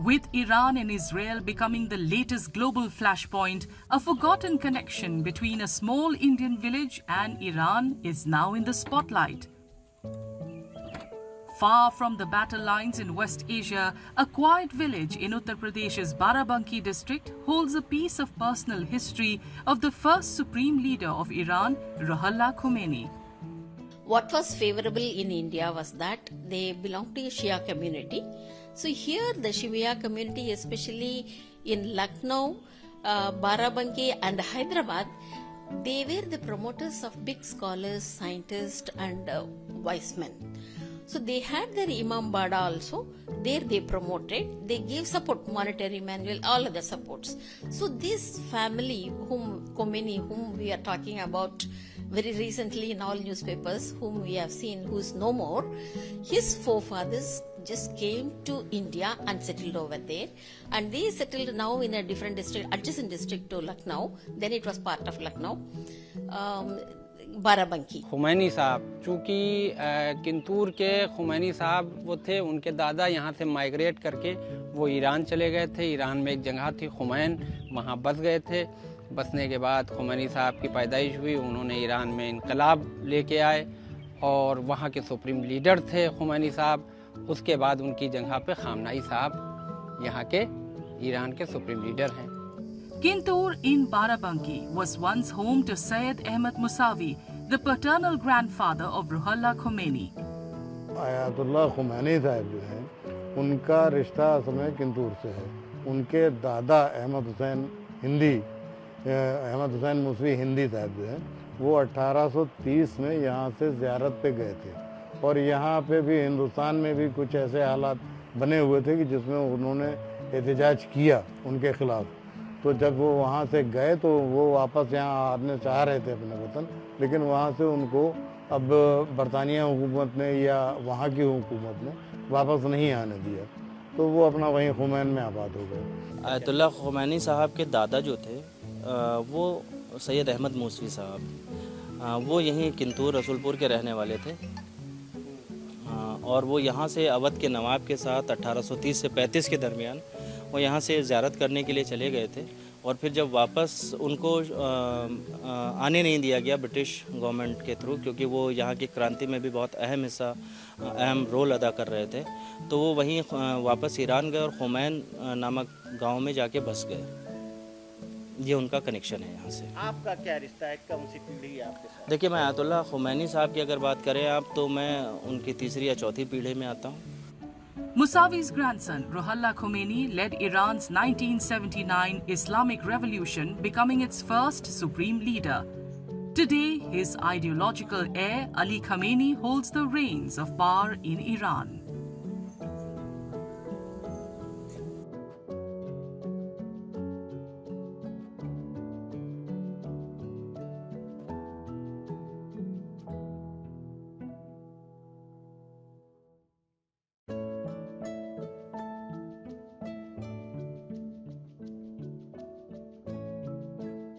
With Iran and Israel becoming the latest global flashpoint, a forgotten connection between a small Indian village and Iran is now in the spotlight. Far from the battle lines in West Asia, a quiet village in Uttar Pradesh's Barabanki district holds a piece of personal history of the first supreme leader of Iran, Ruhollah Khomeini. What was favorable in India was that they belonged to a Shia community. So here the Shia community, especially in Lucknow, Barabanki and Hyderabad, they were the promoters of big scholars, scientists and wise men. So they had their Imam Bada also. There they promoted. They gave support, monetary, manual, all other supports. So this family, Khomeini, whom we are talking about very recently in all newspapers, whom we have seen, who is no more, his forefathers just came to India and settled over there. And they settled now in a different district, adjacent district to Lucknow. Then it was part of Lucknow. Barabanki. Khomeini साहब, चूँकि किंतूर के खुमैनी साहब वो थे, उनके दादा यहाँ से माइग्रेट करके वो ईरान चले गए थे। ईरान में एक जगह थी खुमैन, वहाँ बस गए थे। बसने के बाद खुमैनी साहब की पैदाइश हुई, उन्होंने ईरान में इनकलाब लेके आए और वहाँ के सुप्रीम लीडर थे खुमैनी साहब। उसके बाद उनकी जगह पे खामनाई साहब यहाँ के ईरान के सुप्रीम लीडर हैं। Kintur in Barabanki was once home to Syed Ahmad Musavi, the paternal grandfather of Ruhollah Khomeini. Ayatollah Khomeini साहब जो हैं, उनका रिश्ता असल में किंतूर से है। उनके दादा अहमद हुसैन मुसवी हिंदी साहब जो हैं, वो 1830 में यहाँ से ज़ियारत पे गए थे और यहाँ पे भी हिंदुस्तान में भी कुछ ऐसे हालात बने हुए थे कि जिसमें उन्होंने एहतजाज किया उनके ख़िलाफ़। तो जब वो वहाँ से गए तो वो वापस यहाँ आने चाह रहे थे अपने वतन, लेकिन वहाँ से उनको अब बरतानिया हुकूमत ने या वहाँ की हुकूमत ने वापस नहीं आने दिया, तो वो अपना वहीं खुमैन में आबाद हो गए। आयतुल्लाह खुमैनी साहब के दादा जो थे वो सैयद अहमद मूसवी साहब, वो यहीं किंतूर रसूलपुर के रहने वाले थे और वो यहाँ से अवध के नवाब के साथ 1830 से 35 के दरमियान वो यहाँ से ज़ियारत करने के लिए चले गए थे। और फिर जब वापस उनको आने नहीं दिया गया ब्रिटिश गवर्नमेंट के थ्रू, क्योंकि वो यहाँ की क्रांति में भी बहुत अहम रोल अदा कर रहे थे, तो वो वहीं वापस ईरान गए और खुमैन नामक गांव में जाके बस गए। ये उनका कनेक्शन है यहाँ से। आपका क्या रिश्ता है, कौन सी पीढ़ी है आपके साथ? देखिए, मैं आयतुल्लाह खुमैनी साहब की अगर बात करें आप, तो मैं उनकी तीसरी या चौथी पीढ़ी में आता हूँ। Musavi's grandson, Ruhollah Khomeini, led Iran's 1979 Islamic Revolution, becoming its first supreme leader. Today, his ideological heir, Ali Khamenei, holds the reins of power in Iran.